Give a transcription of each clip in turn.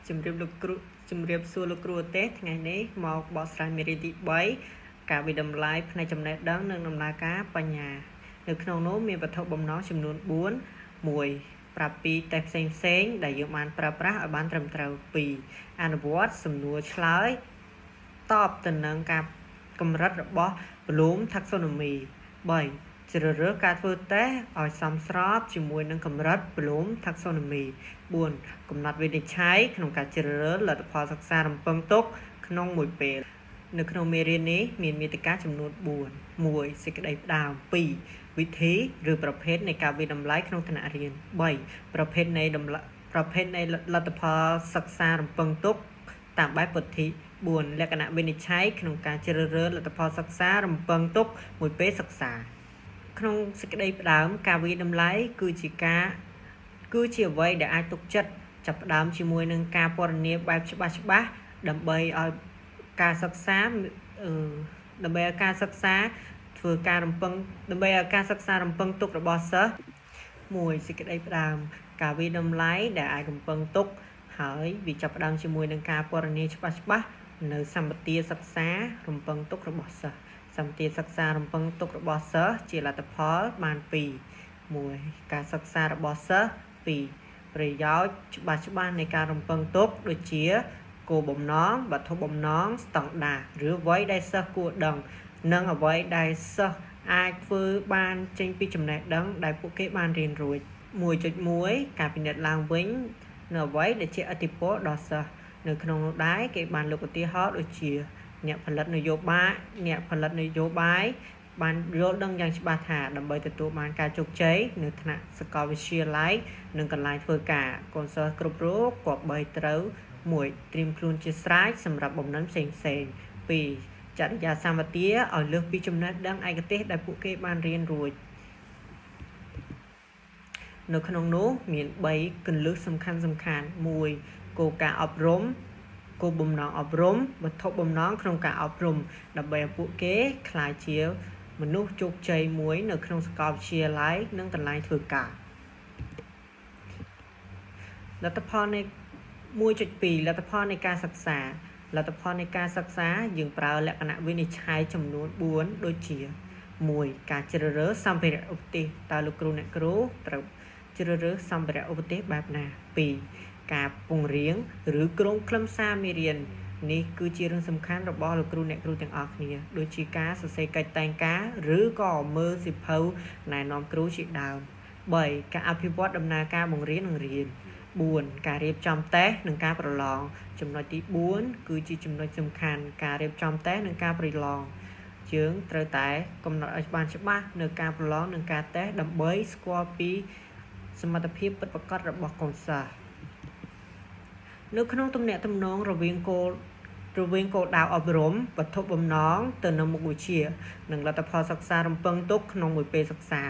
ជំរាបលោកគ្រូជំរាបសួរលោកគ្រូទេថ្ងៃនេះមកបកស្រាយមេរៀនទី3ការវិតម្លៃផ្នែកចំណេះដឹងនិងដំណើរការបញ្ញានៅក្នុងនោះមានវត្ថុបំណងចំនួន4 1ប្រាប់ពីតេស្តផ្សេងៗដែលយើងបានប្រើប្រាស់ឲ្យបានត្រឹមត្រូវ2អនុវត្តសំណួរឆ្លើយតបទៅនឹងការកម្រិតរបស់ Bloom taxonomy 3ជ្រើសរើសការធ្វើតេស្តឲ្យសមស្របជាមួយនឹងកម្រិត Bloom taxonomy 4កំណត់វិនិច្ឆ័យក្នុងការជ្រើសរើសលទ្ធផលសិក្សារំពឹងទុកក្នុងមួយពេលនៅក្នុងមេរៀននេះមានមាតិកាចំនួន4 1សេចក្តីផ្ដើម2វិធីឬប្រភេទនៃការវិតម្លៃក្នុងថ្នាក់រៀន3ប្រភេទនៃលទ្ធផលសិក្សារំពឹងទុកតាមបែបពុទ្ធិ4លក្ខណៈវិនិច្ឆ័យក្នុងការជ្រើសរើសលទ្ធផលសិក្សារំពឹងទុកមួយពេលសិក្សាក្នុងសេចក្តីផ្ដើមការវិតម្លៃគឺជាអ្វីដែលអាចទុកចិត្តចាប់ផ្ដើមជាមួយនឹងការពណ៌នាបែបច្បាស់ដើម្បីឲ្យការសិក្សាធ្វើការរំពឹងដើម្បីឲ្យការសិក្សារំពឹងទុករបស់សិស្ស1សេចក្តីផ្ដើមការវិតម្លៃដែលអាចរំពឹងទុកហើយវាចាប់ផ្ដើមជាមួយនឹងការពណ៌នាច្បាស់នៅសម្បទាសិក្សារំពឹងទុករបស់សិស្សសម្បទាសិក្សារំពឹងទុករបស់សិស្សជាលទ្ធផលបាន2 1ការសិក្សារបស់សិស្ស2ប្រយោជន៍ច្បាស់នៃការរំពឹងទុកដូចជាគោលបំណងវត្ថុបំណងស្តង់ដារឬអ្វីដែលសិស្សគួរដឹងនិងអ្វីដែលសិស្សអាចធ្វើបានចេញពីចំណេះដឹងដែលពួកគេបានរៀនរួច 1.1 ការពិនិត្យឡើងវិញនៅអ្វីដែលជាឥទ្ធិពលដល់សិស្សនៅក្នុងនោះដែរគេបានលើកឧទាហរណ៍ដូចជាអ្នកផលិតនយោបាយបានយល់ដឹងយ៉ាងច្បាស់ថាដើម្បីទទួលបានការជោគជ័យនៅថ្នាក់សាកលវិទ្យាល័យនិងកន្លែងធ្វើការកូនសិស្សគ្រប់រូបគប្បីត្រូវ 1. ត្រៀមខ្លួនជាស្រេចសម្រាប់បំណិនផ្សេង 2. ចរិយាសម្បទាឲ្យលើសពីចំណេះដឹងឯកទេសដែលពួកគេបានរៀនរួចនៅក្នុងនោះមាន3គន្លឹះសំខាន់1គោលការណ៍អប់រំគោលបំណងអប់រំវត្ថុបំណងក្នុងការអប់រំដើម្បីឲ្យពួកគេក្លាយជាមនុស្សជោគជ័យមួយនៅក្នុងសាកលវិទ្យាល័យនិងកន្លែងធ្វើការលទ្ធផលនៃ 1.2 លទ្ធផលនៃការសិក្សាយើងប្រើលក្ខណៈវិនិច្ឆ័យចំនួន4ដូចជា1ការជ្រើសរើសសម្ភារៈឧបទេសតើលោកគ្រូអ្នកគ្រូត្រូវជ្រើសរើសសម្ភារៈឧបទេសបែបណា2ការពង្រៀងឬក្រុមខ្លឹមសារមេរៀននេះគឺជារឿងសំខាន់របស់លោកគ្រូអ្នកគ្រូទាំងអស់គ្នាដូចជាការសរសេរកិច្ចតែងការឬក៏មើលសៀវភៅណែនាំគ្រូជាដើម3ការអភិវឌ្ឍដំណើរការបង្រៀននិងរៀន4ការរៀបចំតេស្តនិងការប្រឡងចំណុចទី4គឺជាចំណុចសំខាន់ការរៀបចំតេស្តនិងការប្រឡងយើងត្រូវតែកំណត់ឲ្យបានច្បាស់នៅការប្រឡងនិងការតេស្តដើម្បីស្គាល់ពីសមត្ថភាពពិតប្រាកដរបស់កូនសិស្សនៅក្នុងទំនាក់ទំនងរវាងគោលដៅអប់រំវត្ថុបំណងទៅនឹងមុខវិជ្ជានិងលទ្ធផលសិក្សារំពឹងទុកក្នុងមួយពេលសិក្សា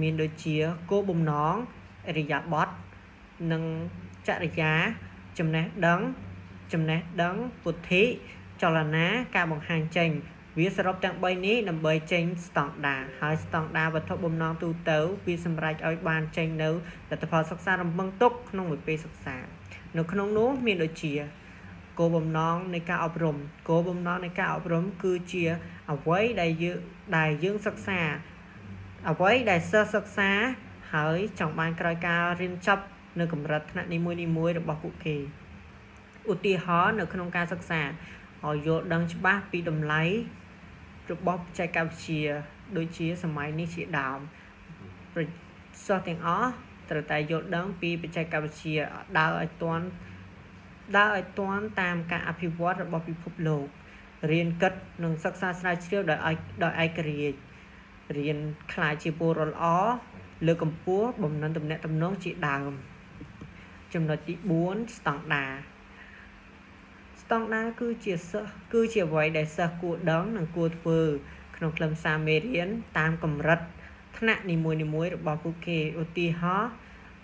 មានដូចជាគោលបំណងឥរិយាបថនិងចរិយាចំណេះដឹងពុទ្ធិចលនាការបង្ហាញចេញវាសរុបទាំង3នេះដើម្បីចេញស្តង់ដារហើយស្តង់ដារវត្ថុបំណងទូទៅវាសម្រេចឲ្យបានចេញនៅលទ្ធផលសិក្សារំពឹងទុកក្នុងមួយពេលសិក្សានៅក្នុងនោះមានដូចជាគោលបំណងនៃការអប់រំគឺជាអ្វីដែលយើងសិក្សាអ្វីដែលសិស្សសិក្សាហើយចង់បានក្រោយការរៀនចប់នៅកម្រិតថ្នាក់នីមួយៗរបស់ពួកគេឧទាហរណ៍នៅក្នុងការសិក្សាឲ្យយល់ដឹងច្បាស់ពីតម្លៃរបស់បច្ចេកវិទ្យាដូចជាសម័យនេះជាដើមសិស្សទាំងអស់ត្រូវតែយល់ដឹងពីបច្ចេកវិទ្យាដើរឲ្យទាន់តាមការអភិវឌ្ឍរបស់ពិភពលោករៀនគិតនិងសិក្សាស្រាវជ្រាវដោយឯករាជ្យរៀនខ្លាចជាពលរដ្ឋល្អលើកកម្ពស់បំណិនទំនាក់ទំនងជាដើមចំណុចទី4ស្តង់ដារគឺជាអ្វីដែលសិស្សគួរដឹងនិងគួរធ្វើក្នុងខ្លឹមសារមេរៀនតាមកម្រិតថ្នាក់នីមួយៗរបស់ពួកគេឧទាហរណ៍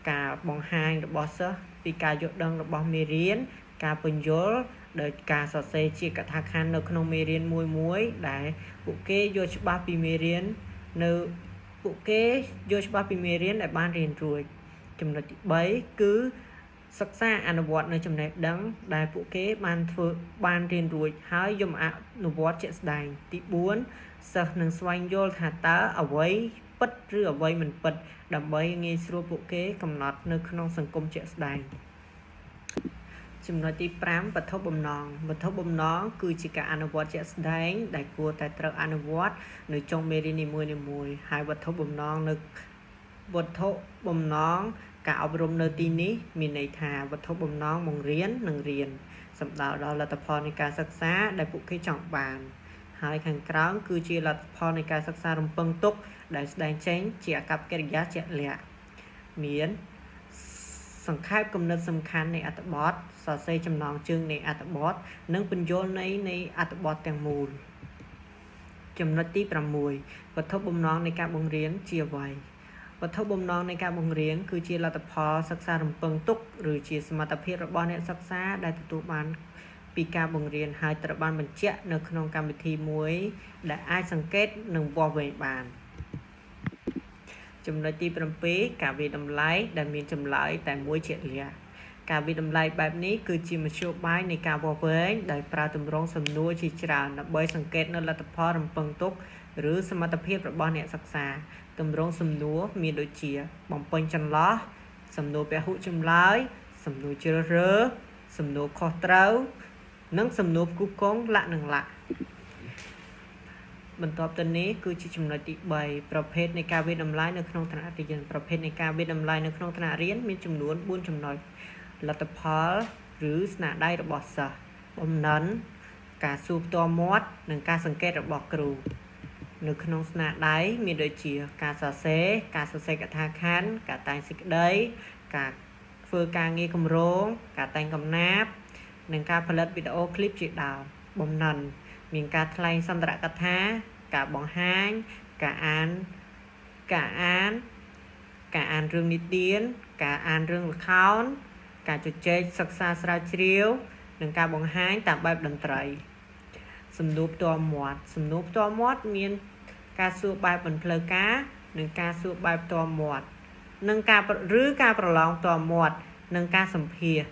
ការបង្ហាញរបស់សិស្សពីការយល់ដឹងរបស់មេរៀនការពន្យល់ដោយការសរសេរជាកថាខណ្ឌនៅក្នុងមេរៀនមួយដែលពួកគេយល់ច្បាស់ពីមេរៀនដែលបានរៀនរួចចំណុចទី3គឺ សិក្សាអនុវត្តនៅចំណេះដឹងដែលពួកគេបានរៀនរួចហើយយកអនុវត្តជាក់ស្ដែងទី4សិស្សនឹងស្វែងយល់ថាតើអ្វីពិតឬអ្វីមិនពិតដើម្បីងាយស្រួលពួកគេកំណត់នៅក្នុងសង្គមជាក់ស្ដែងចំណុចទី5វត្ថុបំណងគឺជាការអនុវត្តជាក់ស្ដែងដែលគួរតែត្រូវអនុវត្តនៅចុងមេរៀននីមួយៗហើយវត្ថុបំណងការអប់រំនៅទីនេះមានន័យថាវត្ថុបំណងបង្រៀននិងរៀនសំដៅដល់លទ្ធផលនៃការសិក្សាដែលពួកគេចង់បានហើយខាងក្រោមគឺជាលទ្ធផលនៃការសិក្សារំពឹងទុកដែលស្ដែងចេញជាអាកប្បកិរិយាជាក់លាក់មានសង្ខេបគំនិតសំខាន់នៃអត្ថបទសរសេរចំណងជើងនៃអត្ថបទនិងពន្យល់ន័យនៃអត្ថបទទាំងមូលចំណុចទី6វត្ថុបំណងនៃការបង្រៀនជាអ្វីវត្ថុបំណងនៃការបង្រៀនគឺជាលទ្ធផលសិក្សារំពឹងទុកឬជាសមត្ថភាពរបស់អ្នកសិក្សាដែលទទួលបានពីការបង្រៀនហើយត្រូវបានបញ្ជាក់នៅក្នុងកម្មវិធីមួយដែលអាចសង្កេតនិងវាស់វែងបានចំណុចទី7ការវិតម្លៃដែលមានចម្លើយតែមួយជាក់លាក់ការវិតម្លៃបែបនេះគឺជាមធ្យោបាយនៃការវាស់វែងដោយប្រើទម្រង់សំណួរជាច្រើនដើម្បីសង្កេតនៅលទ្ធផលរំពឹងទុកឬសមត្ថភាពរបស់អ្នកសិក្សាទម្រង់សំណួរមានដូចជាបំពេញចន្លោះសំណួរពហុចម្លើយសំណួរជ្រើសរើសសំណួរខុសត្រូវនិងសំណួរផ្គូផ្គងលក្ខនិងលក្ខបន្ទាប់ទៅនេះគឺជាចំណុចទី3ប្រភេទនៃការវិតម្លៃនៅក្នុងថ្នាក់រៀនប្រភេទនៃការវិតម្លៃនៅក្នុងថ្នាក់រៀនមានចំនួន4ចំណុចលទ្ធផលឬស្នាដៃរបស់សិស្សបំណិនការសួរផ្ទាល់មាត់និងការសង្កេតរបស់គ្រូនៅក្នុងស្នាដៃមានដូចជាការសរសេរកថាខណ្ឌការតែងសេចក្តីការធ្វើការងារគម្រោងការតែងកំណាព្យនិងការផលិតវីដេអូឃ្លីបជាដើមបំណិនមានការថ្លែងសន្ទរកថាការបង្ហាញការអានរឿងនិទានការអានរឿងល្ខោនការជជែកសិក្សាស្រាវជ្រាវនិងការបង្ហាញតាមបែបតន្ត្រីសំណួរផ្ទាល់មាត់មានការសួរបែបមិនផ្លូវការនិងការសួរបែបផ្ទាល់មាត់និងការប្រឡងផ្ទាល់មាត់និងការសម្ភាសន៍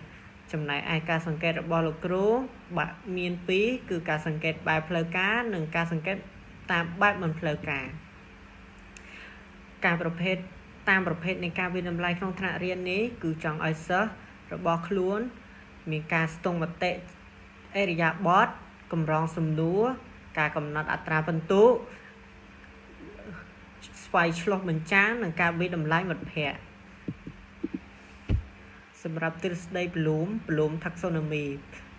ចំណែកឯការសង្កេតរបស់លោកគ្រូមាន2គឺការសង្កេតបែបផ្លូវការនិងការសង្កេតតាមបែបមិនផ្លូវការតាមប្រភេទនៃការវិតម្លៃក្នុងថ្នាក់រៀននេះគឺចង់ឲ្យសិស្សរបស់ខ្លួនមានការស្ទង់មតិអរិយាបថកម្រងសំណួរការកំណត់អត្រាពិន្ទុស្វ័យឆ្លុះបញ្ចាំងនិងការវិតម្លៃមិត្តភ័ក្តិសម្រាប់ទ្រឹស្ដីBloom taxonomy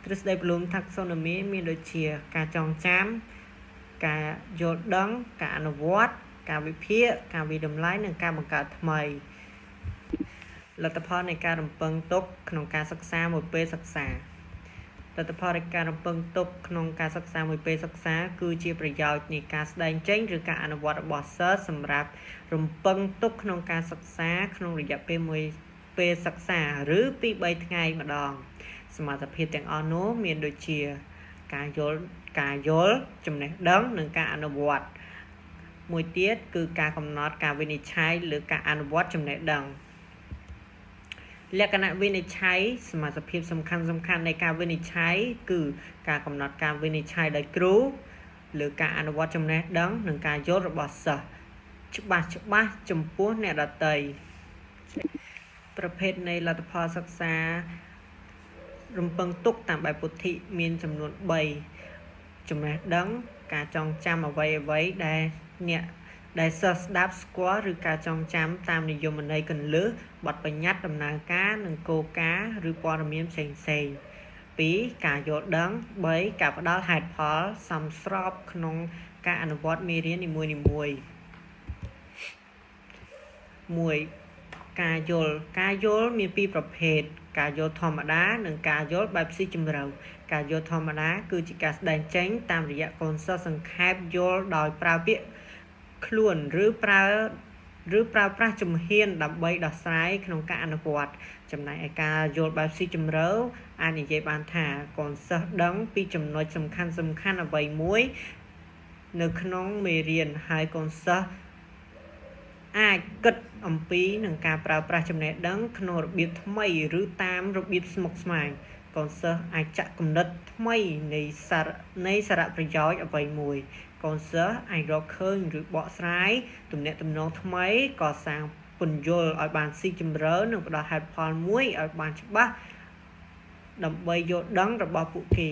ទ្រឹស្ដី Bloom taxonomy មានដូចជាការចងចាំការយល់ដឹងការអនុវត្តការវិភាគការវិតម្លៃនិងការបង្កើតថ្មីលទ្ធផលនៃការរំពឹងទុកក្នុងការសិក្សាមួយពេលសិក្សាលទ្ធផលនៃការរំពឹងទុកក្នុងការសិក្សាមួយពេលសិក្សាគឺជាប្រយោជន៍នៃការស្ដែងចេញឬការអនុវត្តរបស់សិស្សសម្រាប់រំពឹងទុកក្នុងការសិក្សាក្នុងរយៈពេលមួយពេលសិក្សាឬពី3ថ្ងៃម្ដងសមត្ថភាពទាំងអស់នោះមានដូចជាការយល់ចំណេះដឹងនិងការអនុវត្តមួយទៀតគឺការកំណត់ការវិនិច្ឆ័យលើការអនុវត្តចំណេះដឹងលក្ខណៈវិនិច្ឆ័យសមាសភាពសំខាន់នៃការវិនិច្ឆ័យគឺការកំណត់ការវិនិច្ឆ័យដោយគ្រូលើការអនុវត្តចំណេះដឹងនិងការយល់របស់សិស្សច្បាស់ចំពោះអ្នកដទៃប្រភេទនៃលទ្ធផលសិក្សារំពឹងទុកតាមបែបពុទ្ធិមានចំនួន3ចំណេះដឹងការចងចាំអ្វីដែលសិស្សស្ដាប់ស្គាល់ឬការចងចាំតាមនិយមន័យកន្លឹះបទបញ្ញត្តិដំណើរការនិងគោលការណ៍ឬព័ត៌មានផ្សេង2ការយល់ដឹង3ការផ្ដល់ហេតុផលសមស្របក្នុងការអនុវត្តមេរៀននីមួយៗ1ការយល់មាន2ប្រភេទការយល់ធម្មតានិងការយល់បែបស៊ីជម្រៅការយល់ធម្មតាគឺជាការស្ដែងចេញតាមរយៈកូនសិស្សសង្ខេបយល់ដោយប្រើពាក្យខ្លួនឬប្រើប្រាស់ជំហានដើម្បីដោះស្រាយក្នុងការអនុវត្តចំណែកឯការយល់បែបស៊ីជម្រៅអាចនិយាយបានថាកូនសិស្សដឹងពីចំណុចសំខាន់អ្វីមួយនៅក្នុងមេរៀនហើយកូនសិស្ស អាចគិតអំពីនឹងការប្រើប្រាស់ចំណេះដឹងក្នុងរបៀបថ្មីឬតាមរបៀបស្មុគស្មាញកូនសិស្សអាចចាក់គំនិតថ្មីនៃសារៈប្រយោជន៍អ្វីមួយកូនសិស្សអាចរកឃើញឬបកស្រាយទំនាក់ទំនងថ្មីកសាងពន្យល់ឲ្យបានស៊ីជម្រៅនិងផ្ដល់ហេតុផលមួយឲ្យបានច្បាស់ដើម្បីយល់ដឹងរបស់ពួកគេ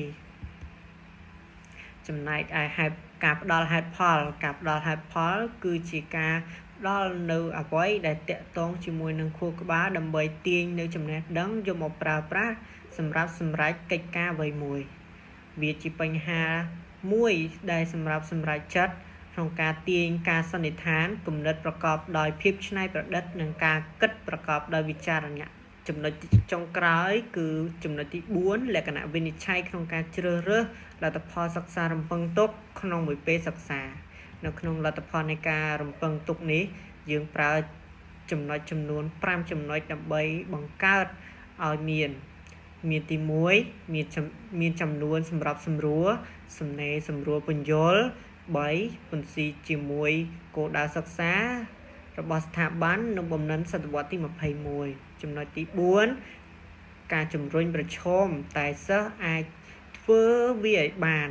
ចំណែកឯការផ្ដល់ហេតុផលគឺជាការផ្ដល់នៅអ្វីដែលតាក់ទងជាមួយនឹងខួរក្បាលដើម្បីទាញនៅចំណេះដឹងយកមកប្រើប្រាស់សម្រាប់សម្រេចកិច្ចការអ្វីមួយវាជាបញ្ហាមួយដែលសម្រាប់សម្រេចចិត្តក្នុងការទាញការសន្និដ្ឋានគំនិតប្រកបដោយភាពច្នៃប្រឌិតនិងការគិតប្រកបដោយវិចារណៈចំណុចចុងក្រោយគឺចំណុចទី4លក្ខណៈវិនិច្ឆ័យក្នុងការជ្រើសរើសលទ្ធផលសិក្សារំពឹងទុកក្នុងមួយពេលសិក្សានៅក្នុងលទ្ធផលនៃការរំពឹងទុកនេះយើងប្រើចំណុចចំនួន5ចំណុចដើម្បីបង្កើតឲ្យមានទី1មានចំនួនសម្រាប់សម្រួលសំណេរសម្រួលពន្យល់3ពន្ស៊ីជាមួយគោលដៅសិក្សារបស់ស្ថាប័ននៅបំណិនសតវត្សទី21ចំណុចទី4ការជំរុញប្រឈមតែសិស្សអាចធ្វើវាឲ្យបាន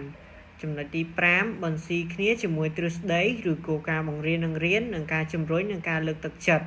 ចំណុចទី5បន្ស៊ីគ្នាជាមួយទ្រឹស្ដីឬគោលការណ៍បង្រៀននិងរៀននិងការជំរុញនិងការលើកទឹកចិត្ត